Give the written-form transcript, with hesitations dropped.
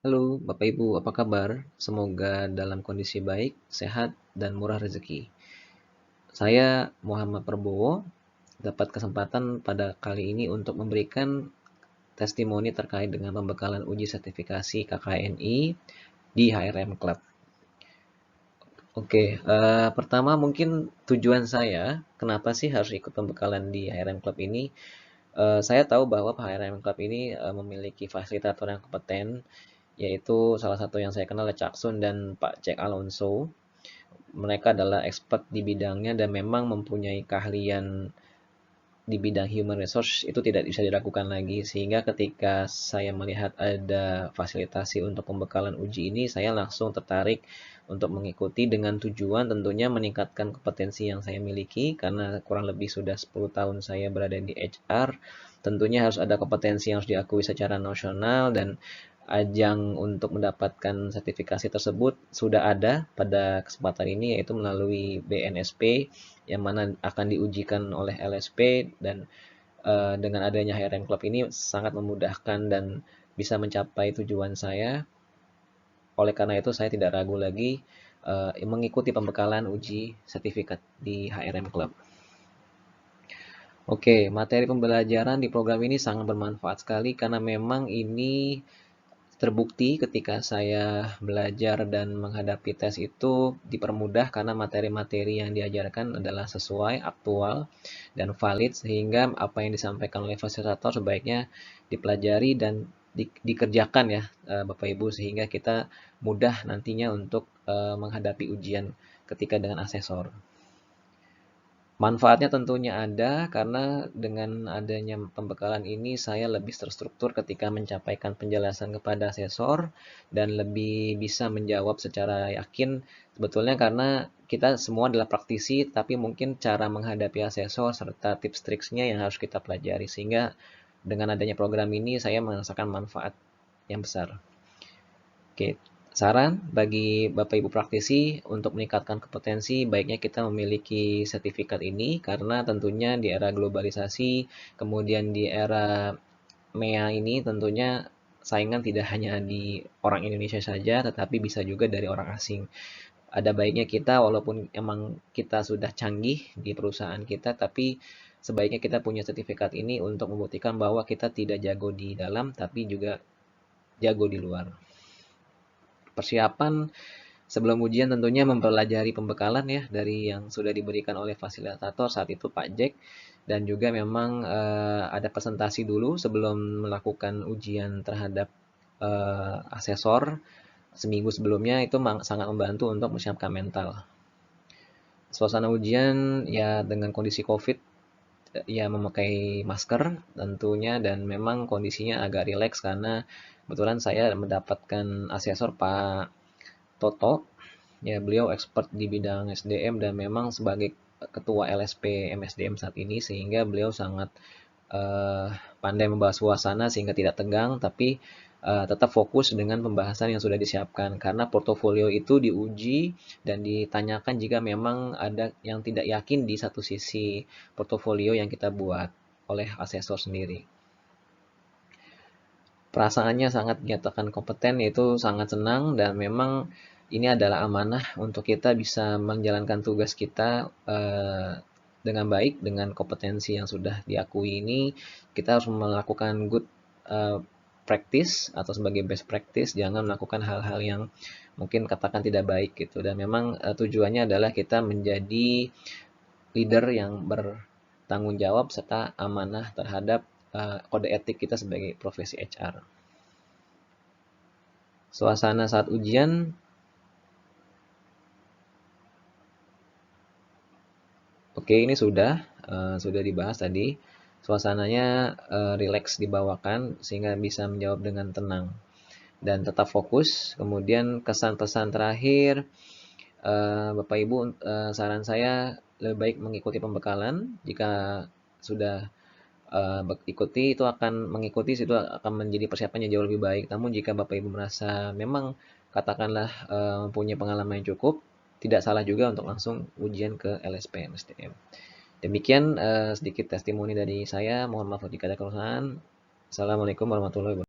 Halo Bapak Ibu, apa kabar? Semoga dalam kondisi baik, sehat, dan murah rezeki. Saya Muhammad Prabowo, dapat kesempatan pada kali ini untuk memberikan testimoni terkait dengan pembekalan uji sertifikasi KKNI di HRM Club. Oke, pertama mungkin tujuan saya, kenapa sih harus ikut pembekalan di HRM Club ini? Saya tahu bahwa HRM Club ini memiliki fasilitator yang kompeten, yaitu salah satu yang saya kenal Caksun dan Pak Jack Alonso. Mereka adalah expert di bidangnya dan memang mempunyai keahlian di bidang human resource itu tidak bisa diragukan lagi, sehingga ketika saya melihat ada fasilitasi untuk pembekalan uji ini, saya langsung tertarik untuk mengikuti dengan tujuan tentunya meningkatkan kompetensi yang saya miliki, karena kurang lebih sudah 10 tahun saya berada di HR. Tentunya harus ada kompetensi yang harus diakui secara nasional, dan ajang untuk mendapatkan sertifikasi tersebut sudah ada pada kesempatan ini, yaitu melalui BNSP yang mana akan diujikan oleh LSP, dan dengan adanya HRM Club ini sangat memudahkan dan bisa mencapai tujuan saya. Oleh karena itu saya tidak ragu lagi mengikuti pembekalan uji sertifikat di HRM Club. Oke, materi pembelajaran di program ini sangat bermanfaat sekali karena memang ini terbukti ketika saya belajar dan menghadapi tes itu dipermudah karena materi-materi yang diajarkan adalah sesuai, aktual, dan valid, sehingga apa yang disampaikan oleh fasilitator sebaiknya dipelajari dan dikerjakan ya Bapak Ibu, sehingga kita mudah nantinya untuk menghadapi ujian ketika dengan asesor. Manfaatnya tentunya ada karena dengan adanya pembekalan ini saya lebih terstruktur ketika mencapaikan penjelasan kepada asesor dan lebih bisa menjawab secara yakin. Sebetulnya karena kita semua adalah praktisi, tapi mungkin cara menghadapi asesor serta tips triksnya yang harus kita pelajari, sehingga dengan adanya program ini saya merasakan manfaat yang besar. Oke, saran bagi Bapak Ibu praktisi untuk meningkatkan kompetensi, baiknya kita memiliki sertifikat ini karena tentunya di era globalisasi, kemudian di era MEA ini tentunya saingan tidak hanya di orang Indonesia saja, tetapi bisa juga dari orang asing. Ada baiknya kita, walaupun emang kita sudah canggih di perusahaan kita, tapi sebaiknya kita punya sertifikat ini untuk membuktikan bahwa kita tidak jago di dalam, tapi juga jago di luar. Persiapan sebelum ujian tentunya mempelajari pembekalan ya dari yang sudah diberikan oleh fasilitator saat itu Pak Jack, dan juga memang ada presentasi dulu sebelum melakukan ujian terhadap asesor seminggu sebelumnya, itu sangat membantu untuk menyiapkan mental. Suasana ujian ya dengan kondisi COVID ya memakai masker tentunya, dan memang kondisinya agak rileks karena kebetulan saya mendapatkan asesor Pak Toto. Ya, beliau expert di bidang SDM dan memang sebagai ketua LSP MSDM saat ini, sehingga beliau sangat uh, pandai membawa suasana sehingga tidak tegang, tapi tetap fokus dengan pembahasan yang sudah disiapkan. Karena portofolio itu diuji dan ditanyakan jika memang ada yang tidak yakin di satu sisi portofolio yang kita buat oleh asesor sendiri. Perasaannya sangat menyatakan kompeten, yaitu sangat senang, dan memang ini adalah amanah untuk kita bisa menjalankan tugas kita dengan baik dengan kompetensi yang sudah diakui ini. Kita harus melakukan good practice atau sebagai best practice, jangan melakukan hal-hal yang mungkin katakan tidak baik gitu. Dan memang tujuannya adalah kita menjadi leader yang bertanggung jawab serta amanah terhadap kode etik kita sebagai profesi HR. Suasana saat ujian, oke, ini sudah dibahas tadi. Suasananya rileks dibawakan sehingga bisa menjawab dengan tenang dan tetap fokus. Kemudian kesan pesan terakhir, Bapak Ibu, saran saya lebih baik mengikuti pembekalan. Jika sudah mengikuti itu akan menjadi persiapannya jauh lebih baik. Namun jika Bapak Ibu merasa memang katakanlah mempunyai pengalaman yang cukup, tidak salah juga untuk langsung ujian ke LSP MSDM. Demikian sedikit testimoni dari saya. Mohon maaf jika ada kesalahan. Assalamualaikum warahmatullahi wabarakatuh.